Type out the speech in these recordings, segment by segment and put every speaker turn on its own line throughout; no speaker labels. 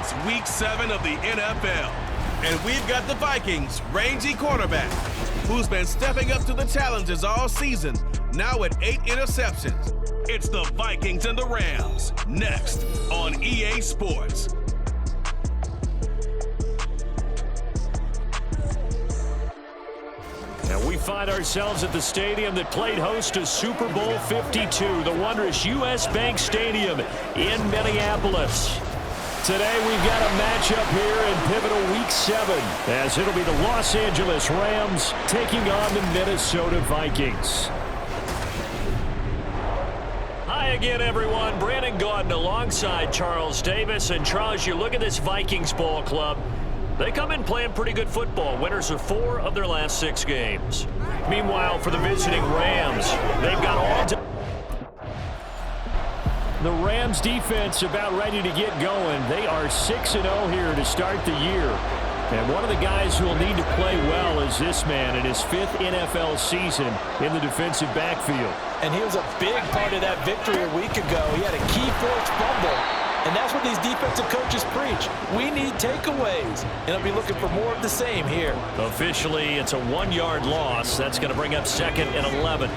It's Week 7 of the NFL, and we've got the Vikings' rangy quarterback, who's been stepping up to the challenges all season, now with 8 interceptions. It's the Vikings and the Rams, next on EA Sports.
And we find ourselves at the stadium that played host to Super Bowl 52, the wondrous U.S. Bank Stadium in Minneapolis. Today we've got a matchup here in pivotal Week 7, as it'll be the Los Angeles Rams taking on the Minnesota Vikings. Hi again, everyone. Brandon Gaudin alongside Charles Davis. And Charles, you look at this Vikings ball club. They come in playing pretty good football. Winners of 4 of their last 6 games. Meanwhile, for the visiting Rams, they've got all to... The Rams defense about ready to get going. They are 6-0 here to start the year. And one of the guys who will need to play well is this man in his 5th NFL season in the defensive backfield.
And he was a big part of that victory a week ago. He had a key forced fumble. And that's what these defensive coaches preach. We need takeaways. And they'll be looking for more of the same here.
Officially, it's a 1-yard loss. That's going to bring up 2nd and 11.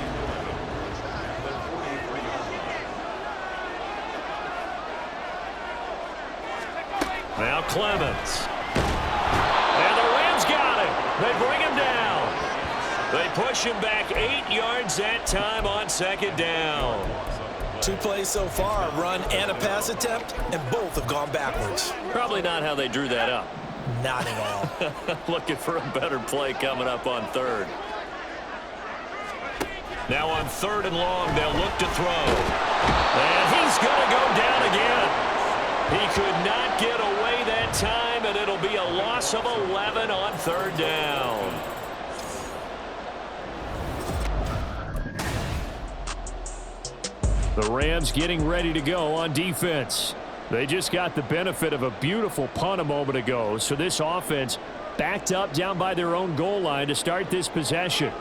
Now Clemens. And the Rams got him. They bring him down. They push him back 8 yards that time on 2nd down.
2 plays so far, a run and a pass attempt, and both have gone backwards.
Probably not how they drew that up.
Not at all.
Looking for a better play coming up on 3rd. Now on 3rd and long, they'll look to throw. And he's going to go down again. He could not get away that time, and it'll be a loss of 11 on 3rd down. The Rams getting ready to go on defense. They just got the benefit of a beautiful punt a moment ago, so this offense backed up down by their own goal line to start this possession.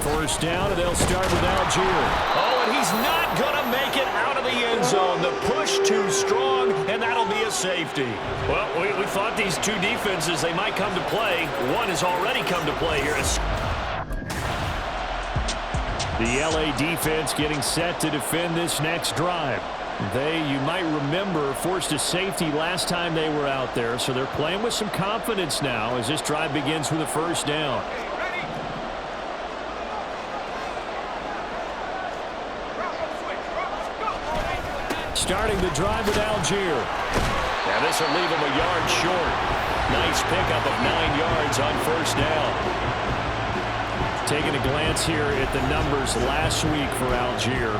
First down, and they'll start with Algier. Oh, and he's not going to make it out of the end zone. The push too strong, and that'll be a safety. Well, we thought these 2 defenses, they might come to play. One has already come to play here. The LA defense getting set to defend this next drive. They, you might remember, forced a safety last time they were out there, so they're playing with some confidence now as this drive begins with a 1st down. Starting the drive with Algier. And this will leave him a yard short. Nice pickup of 9 yards on 1st down. Taking a glance here at the numbers last week for Algier.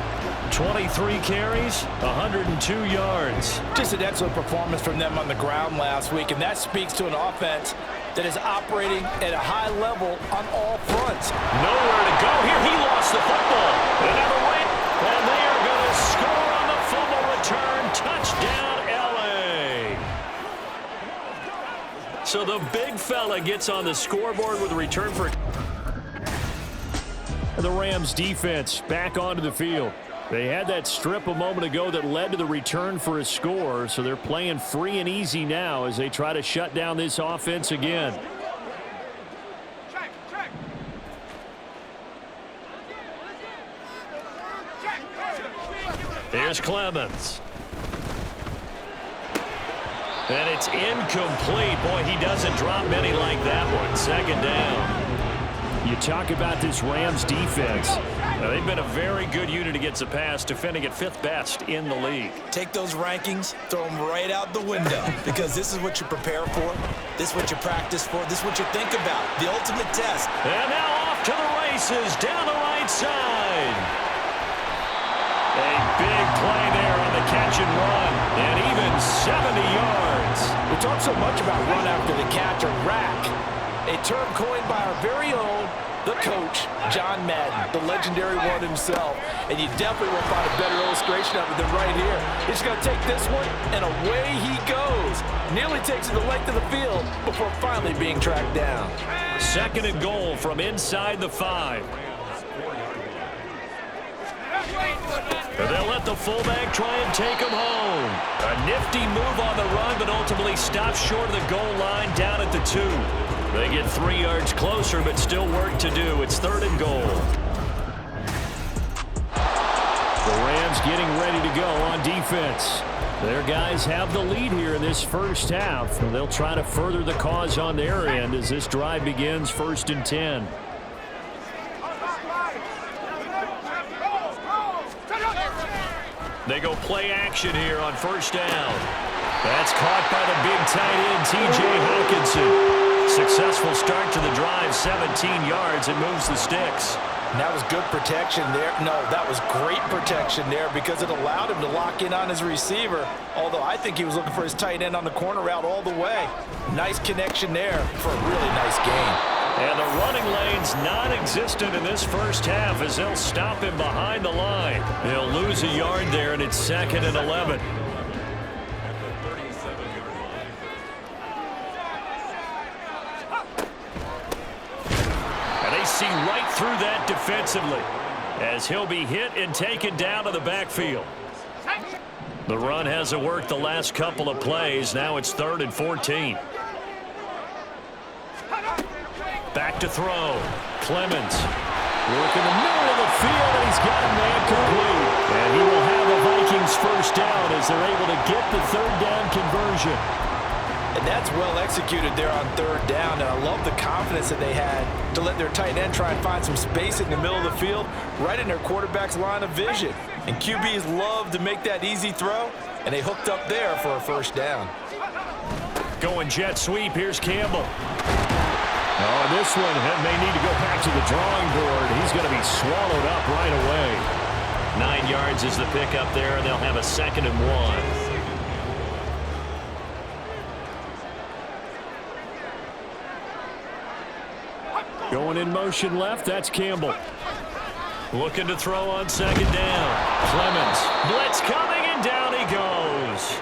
23 carries, 102 yards.
Just an excellent performance from them on the ground last week, and that speaks to an offense that is operating at a high level on all fronts.
Nowhere to go here. He lost the football. They never went, and they are going to score on the fumble return. Touchdown, LA. So the big fella gets on the scoreboard with a return for the Rams defense back onto the field. They had that strip a moment ago that led to the return for a score, so they're playing free and easy now as they try to shut down this offense again. Here's Clemens. And it's incomplete. Boy, he doesn't drop many like that one. 2nd down. You talk about this Rams defense. Now, they've been a very good unit against the pass, defending at 5th best in the league.
Take those rankings, throw them right out the window, because this is what you prepare for, this is what you practice for, this is what you think about, the ultimate test.
And now off to the races, down the right side. A big play there on the catch and run, and even 70 yards.
We talk so much about run after the catch or rack, a term coined by our very own, the coach, John Madden, the legendary one himself. And you definitely won't find a better illustration of it than right here. He's going to take this one, and away he goes. Nearly takes it the length of the field before finally being tracked down.
Second and goal from inside the 5. They'll let the fullback try and take him home. A nifty move on the run, but ultimately stops short of the goal line down at the 2. They get 3 yards closer, but still work to do. It's third and goal. The Rams getting ready to go on defense. Their guys have the lead here in this first half. They'll try to further the cause on their end as this drive begins, 1st and 10. They go play action here on 1st down. That's caught by the big tight end, T.J. Hawkinson. Successful start to the drive, 17 yards, and moves the sticks.
And that was good protection there. No, that was great protection there because it allowed him to lock in on his receiver, although I think he was looking for his tight end on the corner route all the way. Nice connection there for a really nice gain.
And the running lane's non-existent in this first half as they'll stop him behind the line. He'll lose a yard there, and it's 2nd and 11. And they see right through that defensively as he'll be hit and taken down to the backfield. The run hasn't worked the last couple of plays. Now it's 3rd and 14. Back to throw. Clemens. Work in the middle of the field, and he's got a man complete. And he will have the Vikings first down as they're able to get the 3rd down conversion.
And that's well executed there on 3rd down. And I love the confidence that they had to let their tight end try and find some space in the middle of the field, right in their quarterback's line of vision. And QBs love to make that easy throw, and they hooked up there for a 1st down.
Going jet sweep. Here's Campbell. Oh, this one may need to go back to the drawing board. He's going to be swallowed up right away. 9 yards is the pickup there, and they'll have a 2nd and 1. Going in motion left, that's Campbell. Looking to throw on 2nd down. Clemens. Blitz coming, and down he goes.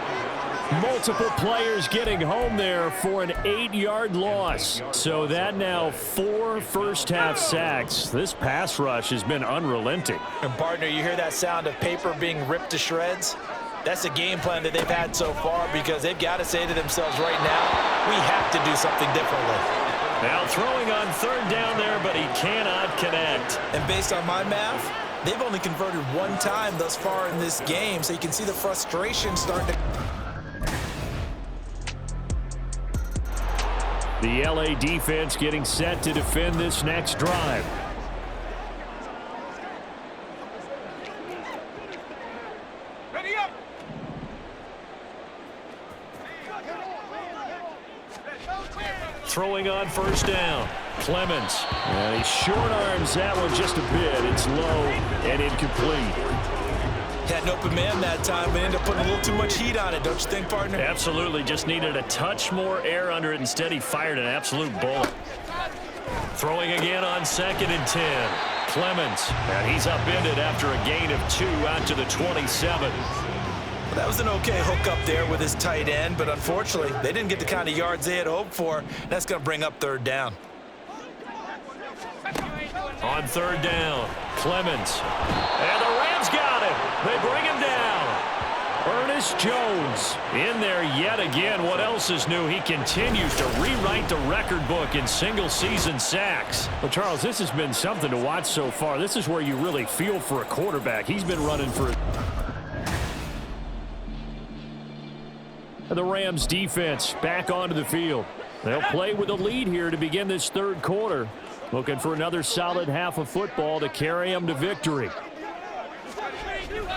Multiple players getting home there for an 8-yard loss. So that now 4 first-half sacks. This pass rush has been unrelenting.
And, partner, you hear that sound of paper being ripped to shreds? That's the game plan that they've had so far because they've got to say to themselves right now, we have to do something differently.
Now throwing on 3rd down there, but he cannot connect.
And based on my math, they've only converted 1 time thus far in this game, so you can see the frustration starting to...
The LA defense getting set to defend this next drive.
Ready up.
Throwing on 1st down. Clemens. And he short arms that one just a bit. It's low and incomplete.
Had an open man that time, but ended up putting a little too much heat on it, don't you think, partner?
Absolutely. Just needed a touch more air under it. Instead, he fired an absolute bullet. Throwing again on 2nd and 10. Clemens. And he's upended after a gain of 2 out to the 27.
Well, that was an okay hook up there with his tight end, but unfortunately, they didn't get the kind of yards they had hoped for. That's going to bring up 3rd down.
On 3rd down, Clemens. And the Rams got him. They bring him down. Ernest Jones in there yet again. What else is new? He continues to rewrite the record book in single-season sacks. Well, Charles, this has been something to watch so far. This is where you really feel for a quarterback. He's been running for it. The Rams defense back onto the field. They'll play with a lead here to begin this 3rd quarter. Looking for another solid half of football to carry them to victory.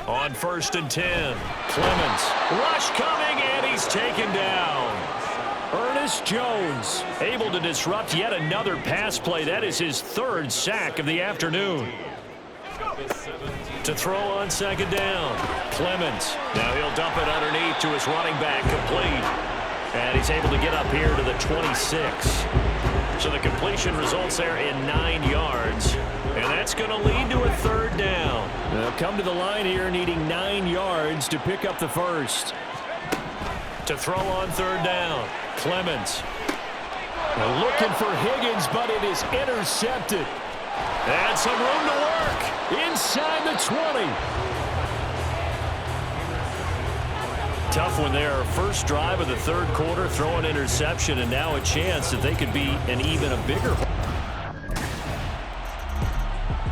On 1st and 10, Clemens. Rush coming, and he's taken down. Ernest Jones able to disrupt yet another pass play. That is his 3rd sack of the afternoon. To throw on 2nd down, Clemens. Now he'll dump it underneath to his running back, complete. And he's able to get up here to the 26. So the completion results there in 9 yards. And that's going to lead to a 3rd down. They'll come to the line here needing 9 yards to pick up the 1st. To throw on 3rd down, Clemens. They're looking for Higgins, but it is intercepted. And some room to work inside the 20. Tough one there. First drive of the third quarter, throw an interception, and now a chance that they could be an even a bigger.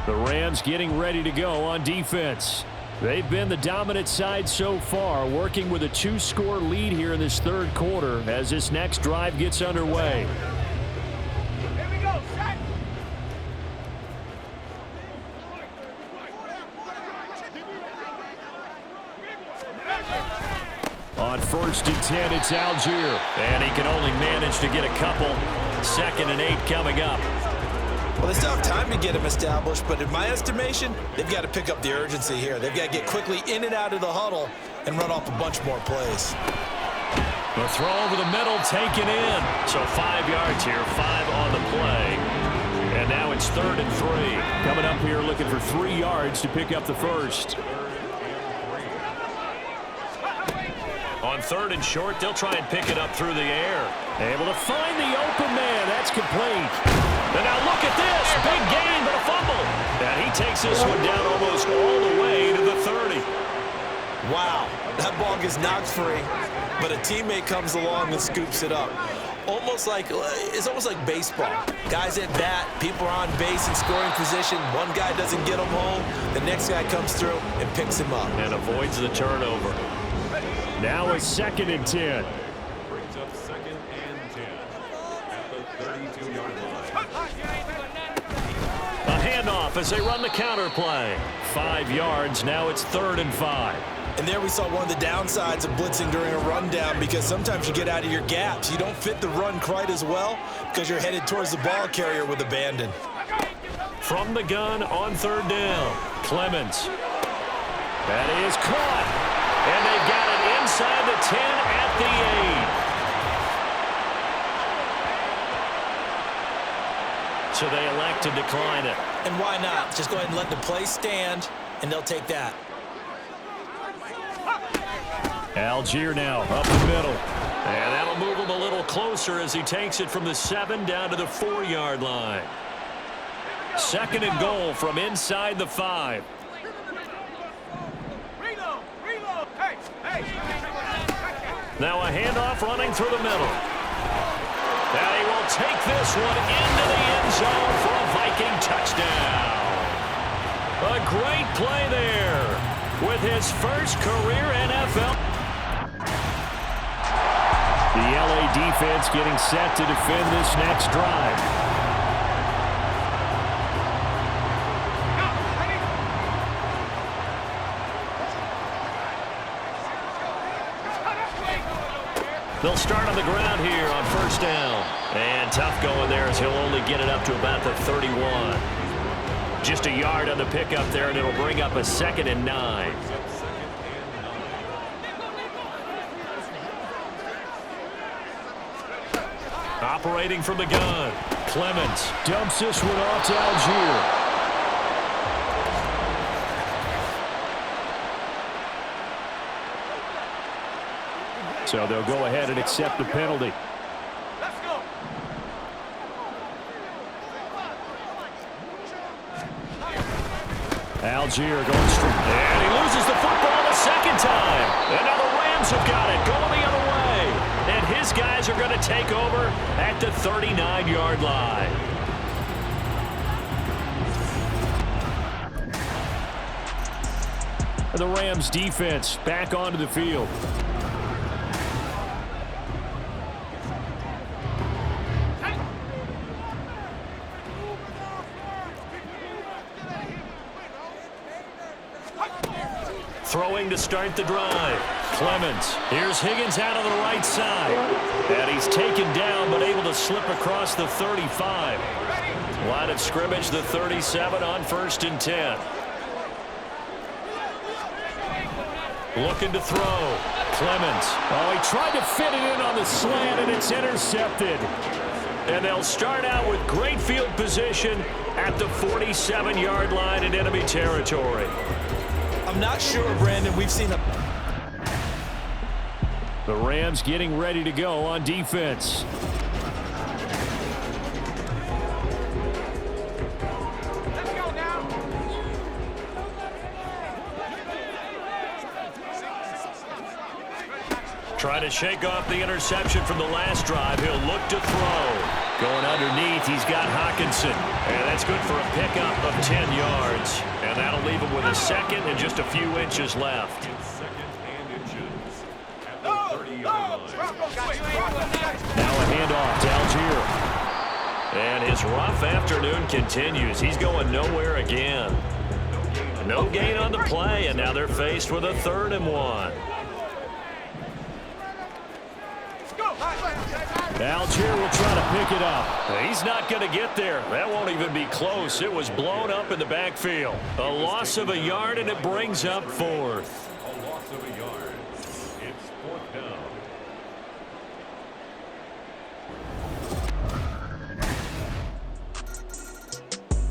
The Rams getting ready to go on defense. They've been the dominant side so far, working with a 2-score lead here in this third quarter as this next drive gets underway.
Here we go, set.
On 1st and 10, it's Algier. And he can only manage to get a couple. 2nd and 8 coming up.
Well, they still have time to get him established, but in my estimation, they've got to pick up the urgency here. They've got to get quickly in and out of the huddle and run off a bunch more plays.
The throw over the middle, taken in. So 5 yards here, 5 on the play. And now it's 3rd and 3. Coming up here looking for 3 yards to pick up the first. On 3rd and short, they'll try and pick it up through the air. Able to find the open man. That's complete. And now look at this. Big gain, but a fumble. And he takes this one down almost all the way to the 30.
Wow, that ball gets knocked free, but a teammate comes along and scoops it up. It's almost like baseball. Guys at bat, people are on base in scoring position. One guy doesn't get him home. The next guy comes through and picks him up.
And avoids the turnover. Now it's 2nd and 10.
Brings up 2nd and 10 at the 32-yard line.
A handoff as they run the counter play. 5 yards. Now it's 3rd and 5.
And there we saw one of the downsides of blitzing during a rundown, because sometimes you get out of your gaps. You don't fit the run quite as well because you're headed towards the ball carrier with abandon.
From the gun on 3rd down. Clemens. That is caught. And they've got it inside the 10 at the 8. So they elect to decline it.
And why not? Just go ahead and let the play stand, and they'll take that.
Algier now up the middle. And that'll move him a little closer as he takes it from the 7 down to the 4-yard line. 2nd and goal from inside the 5. Now a handoff running through the middle. And he will take this one into the end zone for a Viking touchdown. A great play there with his first career NFL. The LA defense getting set to defend this next drive. They'll start on the ground here on 1st down. And tough going there as he'll only get it up to about the 31. Just a yard on the pickup there, and it'll bring up a 2nd and 9. Operating from the gun. Clemens dumps this one off to Algier. So they'll go ahead and accept the penalty.
Let's go.
Algier going straight. And he loses the football the 2nd time. And now the Rams have got it going the other way. And his guys are going to take over at the 39-yard line. And the Rams defense back onto the field. Throwing to start the drive. Clemens. Here's Higgins out on the right side. And he's taken down but able to slip across the 35. Line of scrimmage, the 37 on 1st and 10. Looking to throw. Clemens. Oh, he tried to fit it in on the slant, and it's intercepted. And they'll start out with great field position at the 47-yard line in enemy territory.
I'm not sure, Brandon, we've seen a...
The Rams getting ready to go on defense. Trying to shake off the interception from the last drive. He'll look to throw. Going underneath, he's got Hawkinson. And that's good for a pickup of 10 yards. And that'll leave him with a second and just a few inches left.
Second and inches at the 30-yard line.
Now a handoff to Algier. And his rough afternoon continues. He's going nowhere again. No gain on the play, and now they're faced with a 3rd and 1. Algier will try to pick it up. He's not going to get there. That won't even be close. It was blown up in the backfield. A loss of a yard, and it brings up 4th.
A loss of a yard. It's 4th down.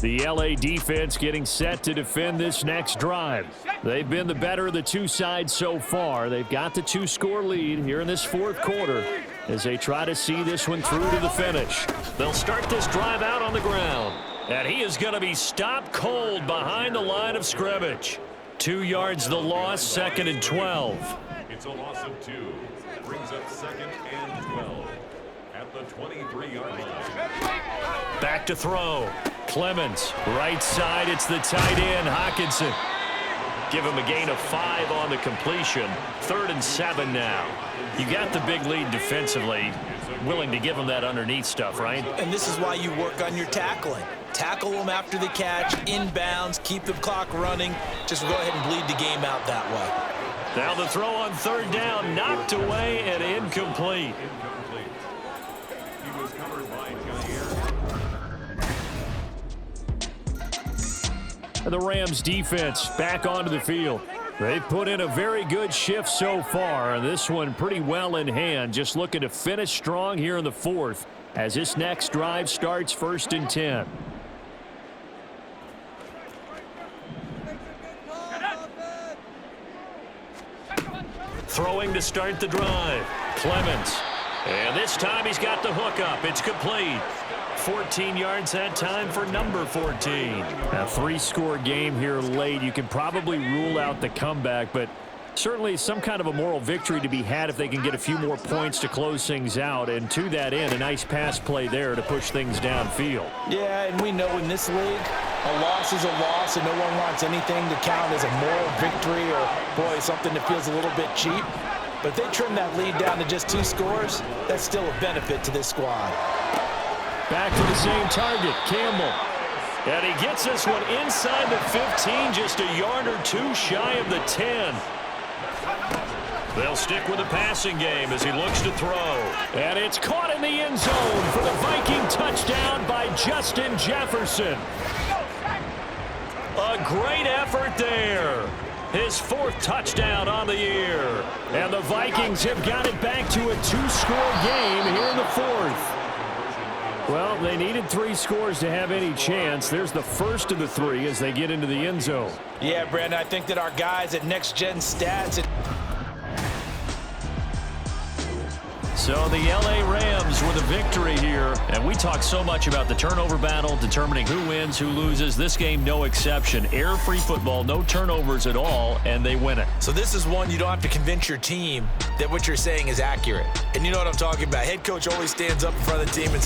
The LA defense getting set to defend this next drive. They've been the better of the two sides so far. They've got the 2-score lead here in this 4th quarter as they try to see this one through to the finish. They'll start this drive out on the ground. And he is going to be stopped cold behind the line of scrimmage. 2 yards the loss, 2nd and 12.
It's a loss of 2. Brings up 2nd and 12 at the 23-yard line.
Back to throw. Clemens, right side, it's the tight end, Hawkinson. Give him a gain of 5 on the completion. 3rd and 7 now. You got the big lead defensively. Willing to give him that underneath stuff, right?
And this is why you work on your tackling. Tackle them after the catch, inbounds, keep the clock running. Just go ahead and bleed the game out that way.
Now the throw on 3rd down, knocked away and incomplete.
Incomplete. He was covered by Jair.
The Rams defense back onto the field. They've put in a very good shift so far, and this one pretty well in hand. Just looking to finish strong here in the 4th as this next drive starts 1st and 10. Throwing to start the drive. Clemens. And this time he's got the hook up. It's complete. 14 yards that time for number 14. A 3-score game here late. You can probably rule out the comeback, but certainly some kind of a moral victory to be had if they can get a few more points to close things out. And to that end, a nice pass play there to push things downfield.
Yeah, and we know in this league, a loss is a loss, and no one wants anything to count as a moral victory or, boy, something that feels a little bit cheap. But if they trim that lead down to just 2 scores, that's still a benefit to this squad.
Back to the same target, Campbell. And he gets this one inside the 15, just a yard or 2 shy of the 10. They'll stick with the passing game as he looks to throw. And it's caught in the end zone for the Viking touchdown by Justin Jefferson. A great effort there. His 4th touchdown on the year. And the Vikings have got it back to a 2-score game here in the 4th. Well, they needed 3 scores to have any chance. There's the first of the 3 as they get into the end zone.
Yeah, Brandon, I think that our guys at Next Gen Stats...
So the LA Rams with a victory here. And we talk so much about the turnover battle, determining who wins, who loses. This game, no exception. Error-free football, no turnovers at all, and they win it.
So this is one you don't have to convince your team that what you're saying is accurate. And you know what I'm talking about. Head coach always stands up in front of the team and says,